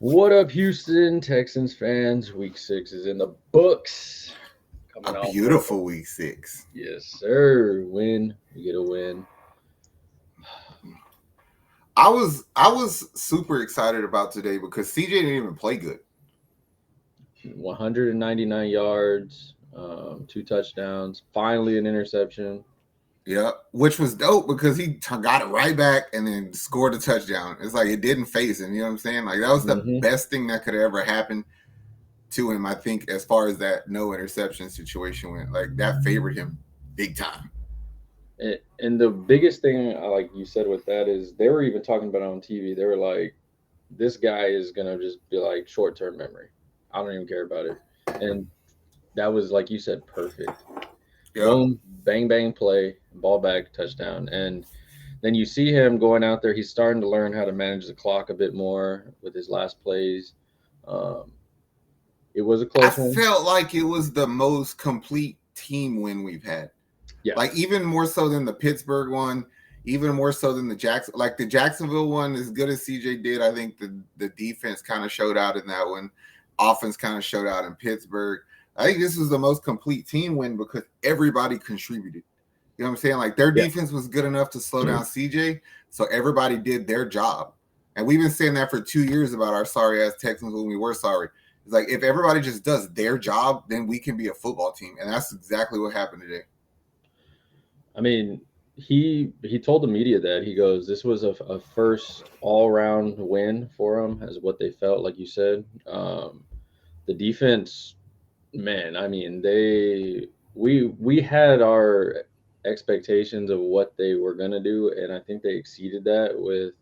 What up, Houston Texans fans? Week 6 is in the books. A Coming off of beautiful week 6. yes, sir. Win. We get a win. I was super excited about today because CJ didn't even play good. 199 yards, 2 touchdowns. Finally, an interception. Yeah, which was dope because he got it right back and then scored a touchdown. It's like it didn't phase him. You know what I'm saying? Like that was the hmm best thing that could ever happen to him. I think as far as that no interception situation went, like that favored him big time. And the biggest thing, like you said, with that is they were even talking about it on TV. They were like, "This guy is gonna just be like short-term memory. I don't even care about it." And that was, like you said, perfect. Yep. Boom, bang, bang, play, ball back, touchdown. And then you see him going out there. He's starting to learn how to manage the clock a bit more with his last plays. Um, it was a I close one. felt like it was the most complete team win we've had. Yeah. Like even more so than the Pittsburgh one, even more so than the Jacksonville one. As good as CJ did, I think the defense kind of showed out in that one. Offense kind of showed out in Pittsburgh. I think this was the most complete team win because everybody contributed. You know what I'm saying? Like their Yeah. defense was good enough to slow down CJ, so everybody did their job. And we've been saying that for 2 years about our sorry ass Texans when we were sorry. It's like if everybody just does their job, then we can be a football team, and that's exactly what happened today. I mean, he told the media that he goes, this was a first all round win for him, as what they felt, like you said. The defense, man, I mean, we had our expectations of what they were gonna do, and I think they exceeded that with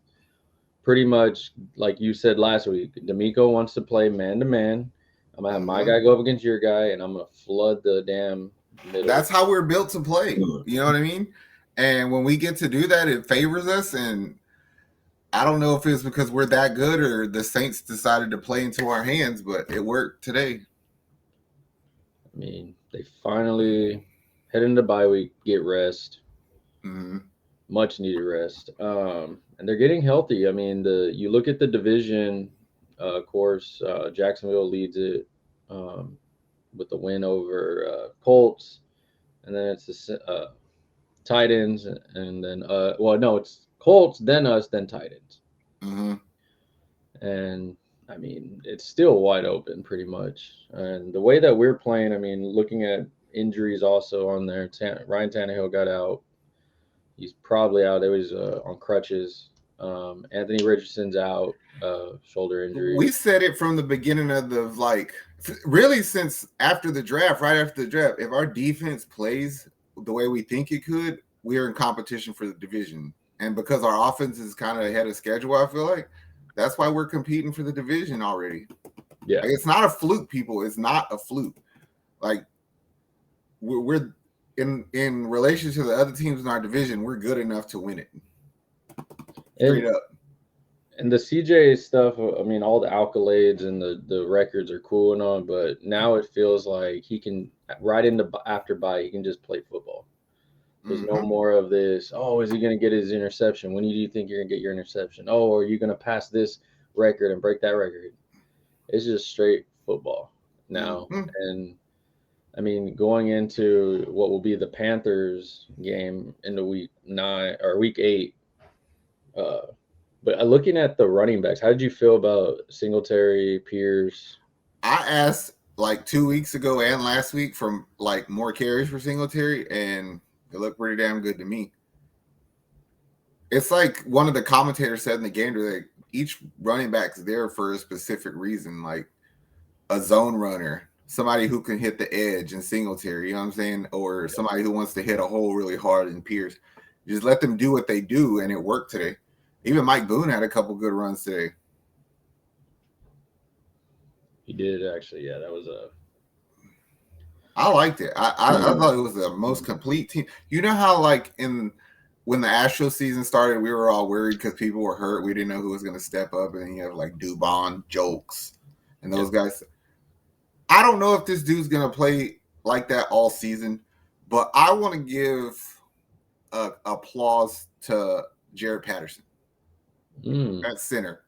pretty much like you said last week. D'Amico wants to play man to man. I'm gonna have my Mm-hmm. guy go up against your guy, and I'm gonna flood the damn middle. That's how we're built to play. You know what I mean? And when we get to do that, it favors us. And I don't know if it's because we're that good or the Saints decided to play into our hands, but it worked today. I mean, they finally head into bye week, get rest, Mm-hmm. much needed rest, and they're getting healthy. I mean, the you look at the division, of course, Jacksonville leads it um, with the win over Colts, and then it's the Titans, and then well, no, it's Colts, then us, then Titans, Mm-hmm. and I mean it's still wide open pretty much. And the way that we're playing, I mean, looking at injuries also on there, Ryan Tannehill got out. He's probably out. He was on crutches. Anthony Richardson's out, shoulder injury. We said it from the beginning of the really since after the draft, right after the draft. If our defense plays the way we think it could, we are in competition for the division. And because our offense is kind of ahead of schedule, I feel like that's why we're competing for the division already. Yeah, Like it's not a fluke, people. It's not a fluke. Like we're in relation to the other teams in our division, we're good enough to win it. Straight and up. and the CJ stuff. I mean, all the accolades and the records are cool and all, but now it feels like he can right into after bye. He can just play football. There's no Mm-hmm. more of this. Oh, is he going to get his interception? When do you think you're going to get your interception? Oh, are you going to pass this record and break that record? It's just straight football now. Mm-hmm. And I mean, going into what will be the Panthers game in the week 9 or week 8. Uh, but looking at the running backs, how did you feel about Singletary, Pierce? I asked like 2 weeks ago and last week for like more carries for Singletary, and it looked pretty damn good to me. It's like one of the commentators said in the game that each running back's there for a specific reason, like a zone runner, somebody who can hit the edge in Singletary, you know what I'm saying? Or somebody who wants to hit a hole really hard in Pierce. Just let them do what they do, and it worked today. Even Mike Boone had a couple good runs today. He did actually. Yeah, that was a. I liked it. I thought it was the most complete team. You know how like in when the Astro season started, we were all worried because people were hurt. We didn't know who was going to step up, and then you have like Dubon, Jokes, and Yeah. those guys. I don't know if this dude's going to play like that all season, but I want to give applause to Jared Patterson Mm, at center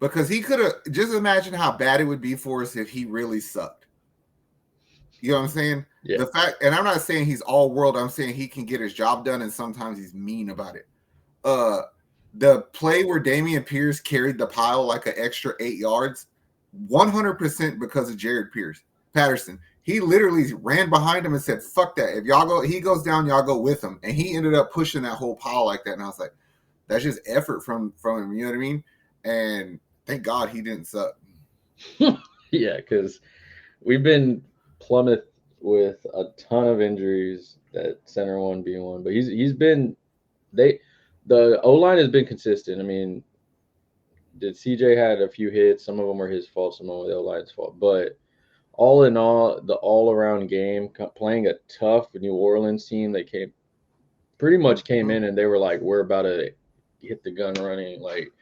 because he could have just imagine how bad it would be for us if he really sucked. You know what I'm saying? Yeah. The fact, and I'm not saying he's all world. I'm saying he can get his job done, and sometimes he's mean about it. The play where Damian Pierce carried the pile like an extra 8 yards, 100% because of Jared Patterson. He literally ran behind him and said, "Fuck that! If y'all go, he goes down, y'all go with him." And he ended up pushing that whole pile like that. And I was like, "That's just effort from him." You know what I mean? And thank God he didn't suck. Yeah, because we've been plummet with a ton of injuries. That center one being one, but he's been they the O line has been consistent. I mean, did CJ had a few hits. Some of them were his fault. Some of them were the O line's fault. But all in all, the all around game, playing a tough New Orleans team, they pretty much came in and they were like, we're about to hit the gun running. Like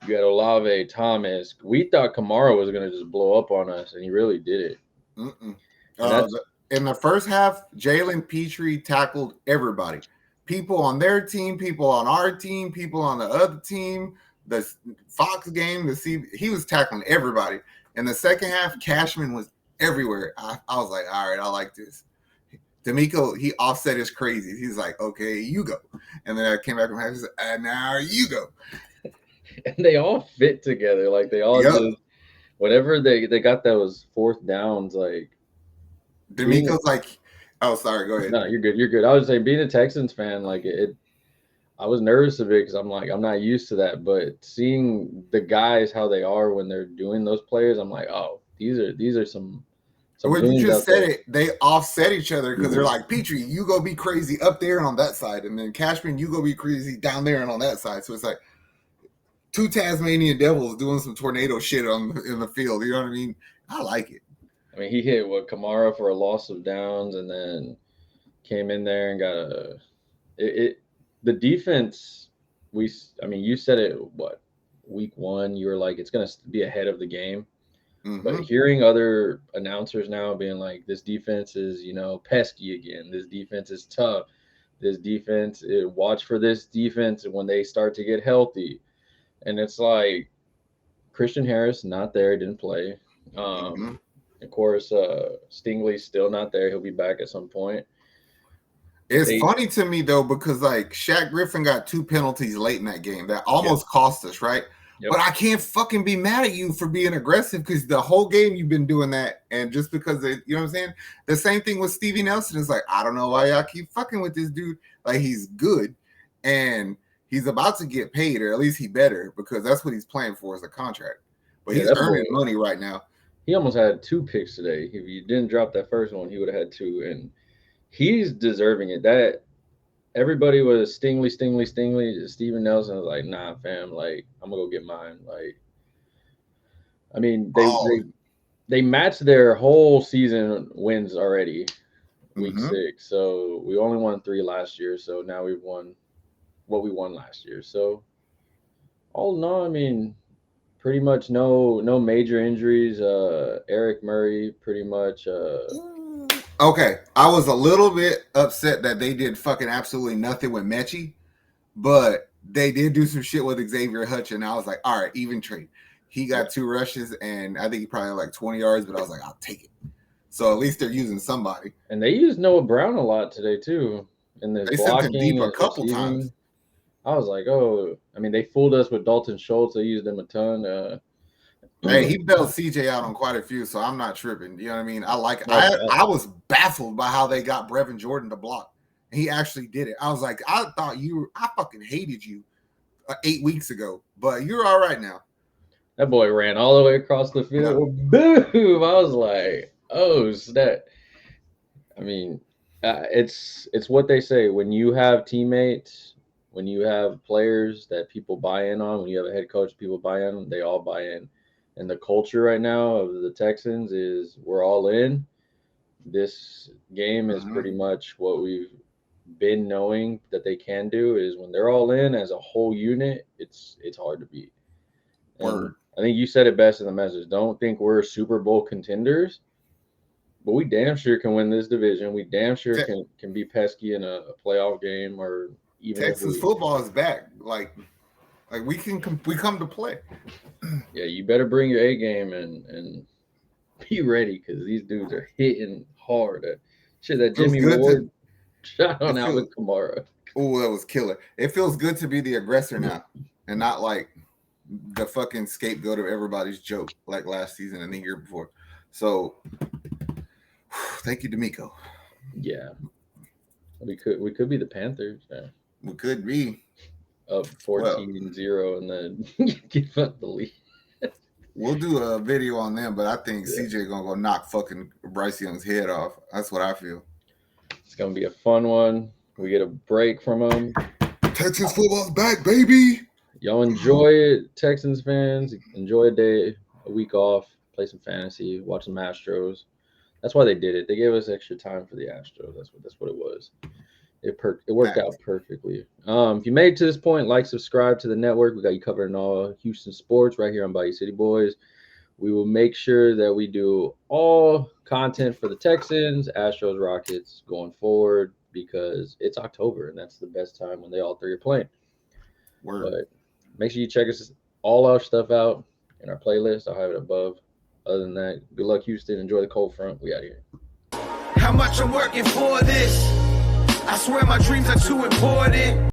you had Olave, Thomas. We thought Kamara was gonna just blow up on us, and he really did it. And that's In the first half, Jalen Petrie tackled everybody. People on their team, people on our team, people on the other team. The Fox game, he was tackling everybody. In the second half, Cashman was everywhere. I was like, all right, I like this. D'Amico, he offset his crazy. He's like, okay, you go. And then I came back from half. He said, and now you go. And they all fit together. Like they all just whenever they got those fourth downs, like D'Amico's like, oh, sorry, go ahead. No, you're good. You're good. I was saying, being a Texans fan, like I was nervous a bit because I'm like, I'm not used to that. But seeing the guys how they are when they're doing those players, I'm like, oh, these are some. When you just said it, they offset each other because they're Mhm. like, Petrie, you go be crazy up there and on that side, and then Cashman, you go be crazy down there and on that side. So it's like two Tasmanian devils doing some tornado shit in the field. You know what I mean? I like it. I mean, he hit Kamara for a loss of downs, and then came in there and got the defense. I mean, you said it. What week one? You were like, it's gonna be ahead of the game. But hearing other announcers now being like, this defense is, pesky again. This defense is tough. This defense, watch for this defense when they start to get healthy. And it's like Christian Harris not there, didn't play. Of course, Stingley's still not there. He'll be back at some point. It's funny to me though because like Shaq Griffin got 2 penalties late in that game that almost cost us, right? Yep. But I can't fucking be mad at you for being aggressive because the whole game you've been doing that, and just because you know what I'm saying. The same thing with Stevie Nelson is like, I don't know why y'all keep fucking with this dude. Like he's good, and he's about to get paid, or at least he better, because that's what he's playing for as a contract. But he's earning money right now. He almost had 2 picks today. If he didn't drop that first one, he would have had 2, and he's deserving it. That everybody was Stingley. Steven Nelson was like, nah, fam, like I'm gonna go get mine. Like, I mean, they matched their whole season wins already, week 6. So we only won 3 last year. So now we've won what we won last year. So all in all, I mean, pretty much no major injuries. Eric Murray, pretty much. Okay, I was a little bit upset that they did fucking absolutely nothing with Mechie, but they did do some shit with Xavier Hutch, and I was like, all right, even trade. He got 2 rushes, and I think he probably had like 20 yards, but I was like, I'll take it. So at least they're using somebody. And they used Noah Brown a lot today too. In this they blocking sent him deep a couple receiving. Times. I was like, oh, I mean, they fooled us with Dalton Schultz. They used him a ton. Hey, he bailed CJ out on quite a few, so I'm not tripping. You know what I mean? I like it. I was baffled by how they got Brevin Jordan to block. He actually did it. I was like, I fucking hated you 8 weeks ago, but you're all right now. That boy ran all the way across the field. Yeah. Boom! I was like, oh, snap. I mean, it's what they say. When you have teammates, when you have players that people buy in on, when you have a head coach people buy in, they all buy in. And the culture right now of the Texans is we're all in. This game is pretty much what we've been knowing that they can do is when they're all in as a whole unit, it's hard to beat. And I think you said it best in the message. Don't think we're Super Bowl contenders, but we damn sure can win this division. We damn sure can be pesky in a playoff game, or even Texas football is back. Like Like we come to play. Yeah, you better bring your A game and be ready because these dudes are hitting hard. Shit, that Feels Jimmy good Ward shot it on feels Alvin Kamara. Oh, that was killer. It feels good to be the aggressor now and not like the fucking scapegoat of everybody's joke like last season and the year before. So thank you, D'Amico. Yeah, we could be the Panthers. Yeah. We could be. Up Well, 14-0 and then give up the lead. we'll do a video on them, but I think Yeah. CJ gonna go knock fucking Bryce Young's head off. That's what I feel. It's gonna be a fun one. We get a break from them. Texas football's back, baby. Y'all enjoy it, Texans fans. Enjoy a week off, play some fantasy, watch some Astros. That's why they did it. They gave us extra time for the Astros. That's what it was. It worked out perfectly. If you made it to this point, like, subscribe to the network. We got you covered in all Houston sports right here on Bayou City Boys. We will make sure that we do all content for the Texans, Astros, Rockets going forward because it's October and that's the best time when they all three are playing. Word. But make sure you check all our stuff out in our playlist. I'll have it above. Other than that, good luck, Houston. Enjoy the cold front. We out here. How much I'm working for this? I swear my dreams are too important.